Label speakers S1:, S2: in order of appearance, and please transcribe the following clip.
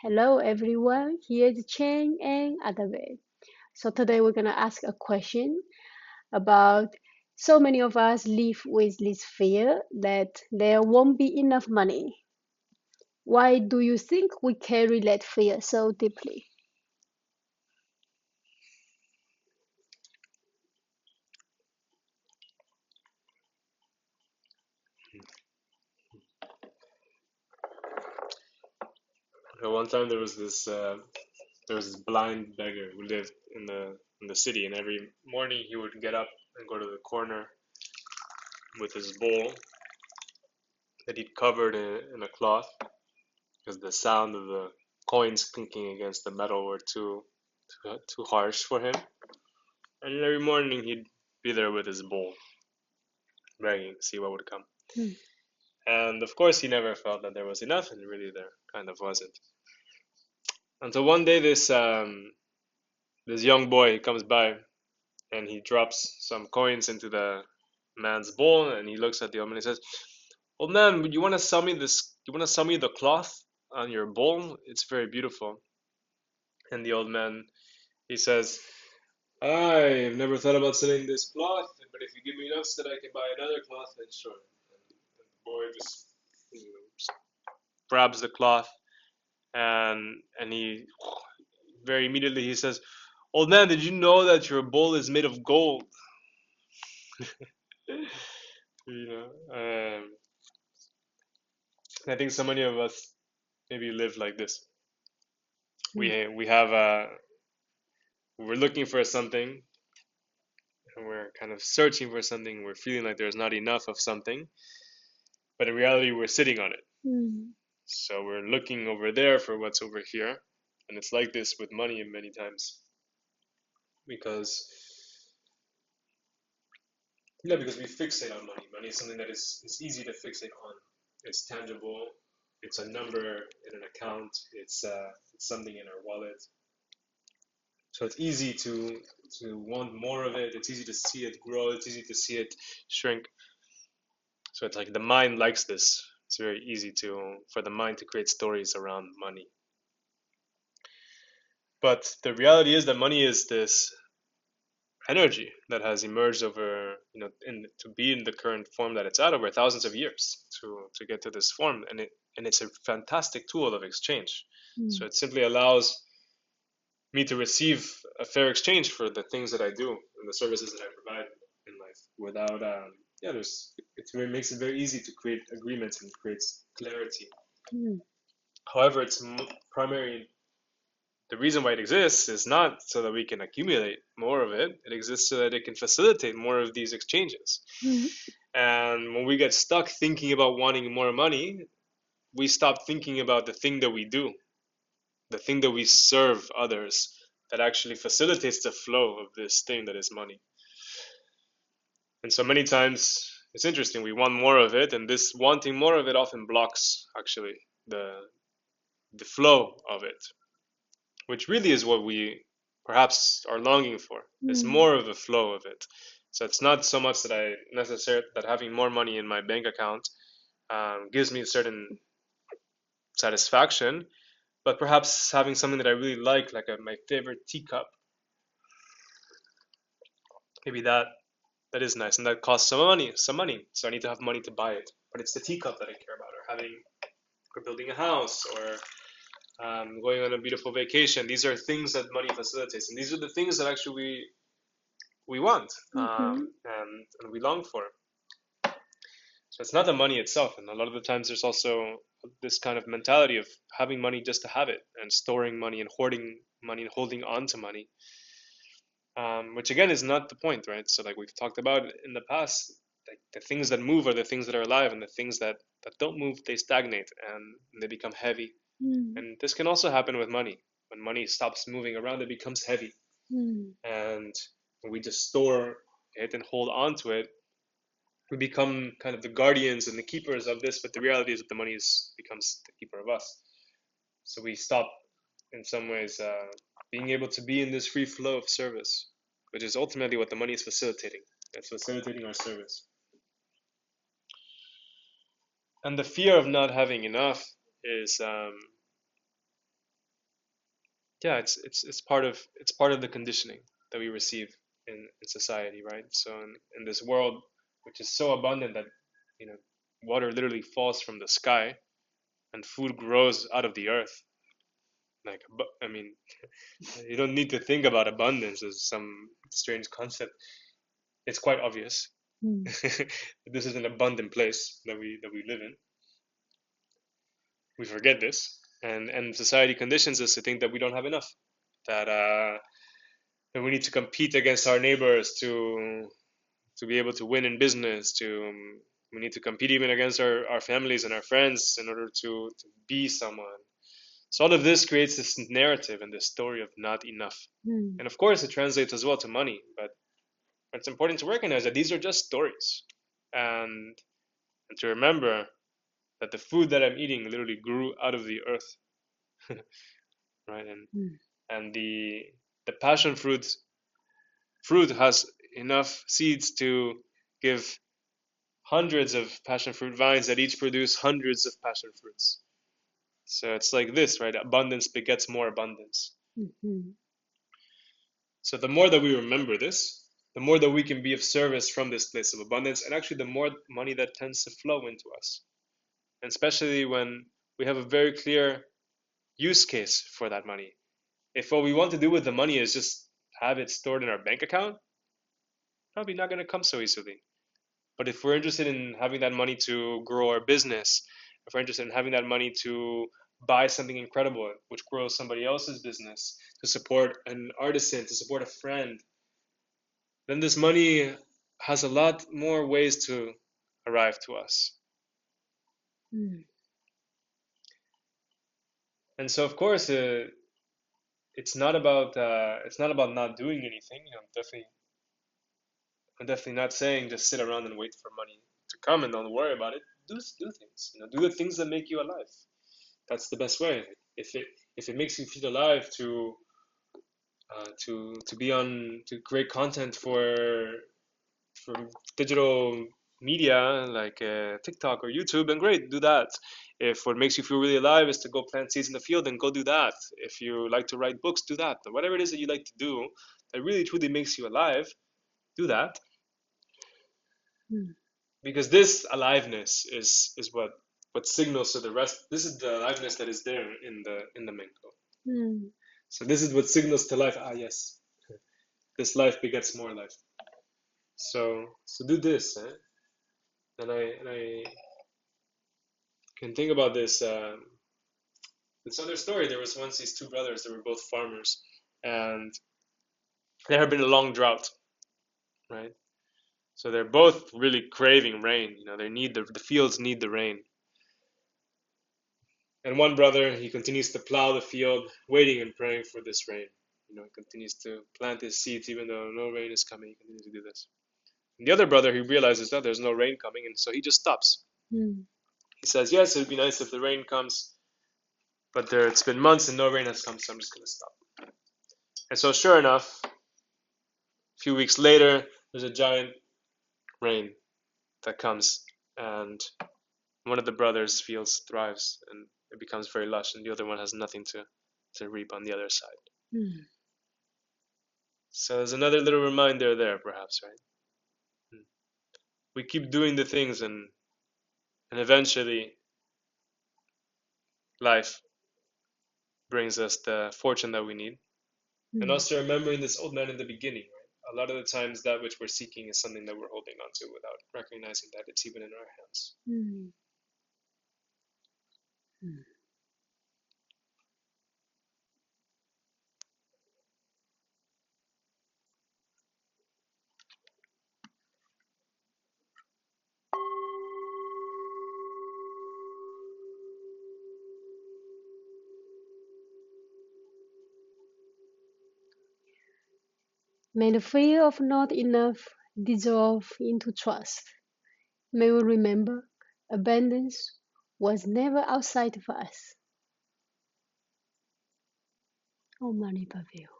S1: Hello everyone, here is Chen Atabey. So today we're gonna ask a question about so many of us live with this fear that there won't be enough money. Why do you think we carry that fear so deeply?
S2: One time there was this blind beggar who lived in the city, and every morning he would get up and go to the corner with his bowl that he'd covered in a cloth because the sound of the coins clinking against the metal were too harsh for him. And every morning he'd be there with his bowl, begging to see what would come.
S1: Hmm.
S2: And of course, he never felt that there was enough, and really there kind of wasn't. Until one day, this young boy comes by and he drops some coins into the man's bowl, and he looks at the old man and he says, "Old man, you want to sell me this? You want to sell me the cloth on your bowl? It's very beautiful." And the old man, he says, "I've never thought about selling this cloth, but if you give me enough so that I can buy another cloth, then sure." And the boy just, just grabs the cloth, and he very immediately he says, "Old man, did you know that your bowl is made of gold?" you know, I think so many of us maybe live like this.
S1: Hmm.
S2: We have we're looking for something, and we're kind of searching for something. We're feeling like there's not enough of something, but in reality, we're sitting on it.
S1: Hmm.
S2: So we're looking over there for what's over here, and it's like this with money many times because because we fixate on money. Money is something that is easy to fixate on. It's tangible. It's a number in an account. It's something in our wallet. So it's easy to want more of it. It's easy to see it grow. It's easy to see it shrink. So it's like the mind likes this. It's very easy to for the mind to create stories around money. But the reality is that money is this energy that has emerged over to be in the current form that it's at over thousands of years to get to this form, and it's a fantastic tool of exchange.
S1: Hmm.
S2: So it simply allows me to receive a fair exchange for the things that I do and the services that I provide in life without there's it makes it very easy to create agreements and creates clarity.
S1: Hmm.
S2: However, primary the reason why it exists is not so that we can accumulate more of it. It exists so that it can facilitate more of these exchanges.
S1: Hmm.
S2: And when we get stuck thinking about wanting more money, we stop thinking about the thing that we do, the thing that we serve others that actually facilitates the flow of this thing that is money. And so many times it's interesting, we want more of it, and this wanting more of it often blocks actually the flow of it, which really is what we perhaps are longing for. It's
S1: Hmm.
S2: more of the flow of it. So it's not so much that I necessarily that having more money in my bank account gives me a certain satisfaction, but perhaps having something that I really like my favorite teacup, maybe that is nice, and that costs some money. So I need to have money to buy it. But it's the teacup that I care about, or building a house, or going on a beautiful vacation. These are things that money facilitates, and these are the things that actually we want
S1: Hmm.
S2: and we long for. So it's not the money itself, and a lot of the times there's also this kind of mentality of having money just to have it, and storing money and hoarding money and holding on to money, which again is not the point, right? So like we've talked about in the past, like the things that move are the things that are alive, and the things that don't move they stagnate and they become heavy.
S1: Hmm.
S2: And this can also happen with money. When money stops moving around, it becomes heavy,
S1: Hmm.
S2: and when we just store it and hold on to it, we become kind of the guardians and the keepers of this. But the reality is that the money becomes the keeper of us. So we stop, in some ways, being able to be in this free flow of service, which is ultimately what the money is facilitating. It's facilitating our service. And the fear of not having enough is yeah, it's part of the conditioning that we receive in society, right? So in this world, which is so abundant that you know water literally falls from the sky and food grows out of the earth. Like, I mean, you don't need to think about abundance as some strange concept. It's quite obvious.
S1: Mm.
S2: This is an abundant place that we live in. We forget this, and society conditions us to think that we don't have enough. That that we need to compete against our neighbors to be able to win in business. We need to compete even against our families and our friends in order to be someone. So all of this creates this narrative and this story of not enough.
S1: Mm.
S2: And of course, it translates as well to money. But it's important to recognize that these are just stories, and and to remember that the food that I'm eating literally grew out of the earth, right?
S1: Mm.
S2: And the passion fruit has enough seeds to give hundreds of passion fruit vines that each produce hundreds of passion fruits. So it's like this, right? Abundance begets more abundance.
S1: Mhm.
S2: So the more that we remember this, the more that we can be of service from this place of abundance, and actually the more money that tends to flow into us. And especially when we have a very clear use case for that money. If what we want to do with the money is just have it stored in our bank account, probably not going to come so easily. But if we're interested in having that money to grow our business, if we're interested in having that money to buy something incredible, which grows somebody else's business, to support an artisan, to support a friend, then this money has a lot more ways to arrive to us.
S1: Mm.
S2: And so, of course, it's not about not doing anything. I'm definitely not saying just sit around and wait for money to come and don't worry about it. Do things. Do the things that make you alive. That's the best way. If it makes you feel alive to be on to create content for digital media like TikTok or YouTube, then great, do that. If what makes you feel really alive is to go plant seeds in the field, then go do that. If you like to write books, do that. Whatever it is that you like to do that really truly makes you alive, do that.
S1: Mm.
S2: Because this aliveness is what signals to the rest. This is the aliveness that is there in the mango.
S1: Mm.
S2: So this is what signals to life. Ah, yes, this life begets more life. So do this, eh? And I can think about this other story. There was once these two brothers. They were both farmers, and there had been a long drought, right? So they're both really craving rain. They need the fields need the rain. And one brother, he continues to plow the field, waiting and praying for this rain. He continues to plant his seeds even though no rain is coming. He continues to do this. And the other brother, he realizes that there's no rain coming, and so he just stops.
S1: Mm.
S2: He says, "Yes, it'd be nice if the rain comes, but it's been months and no rain has come, so I'm just gonna stop." And so, sure enough, a few weeks later, there's a giant rain that comes, and one of the brothers' fields thrives, and it becomes very lush, and the other one has nothing to reap on the other side.
S1: Mm.
S2: So there's another little reminder there, perhaps, right? We keep doing the things, and eventually life brings us the fortune that we need. And
S1: Mm.
S2: also remembering this old man in the beginning, right? A lot of the times that which we're seeking is something that we're holding on to without recognizing that it's even in our hands.
S1: Mm. Mm. May the fear of not enough dissolve into trust. May we remember abundance was never outside of us. Om Mani Padme Hum.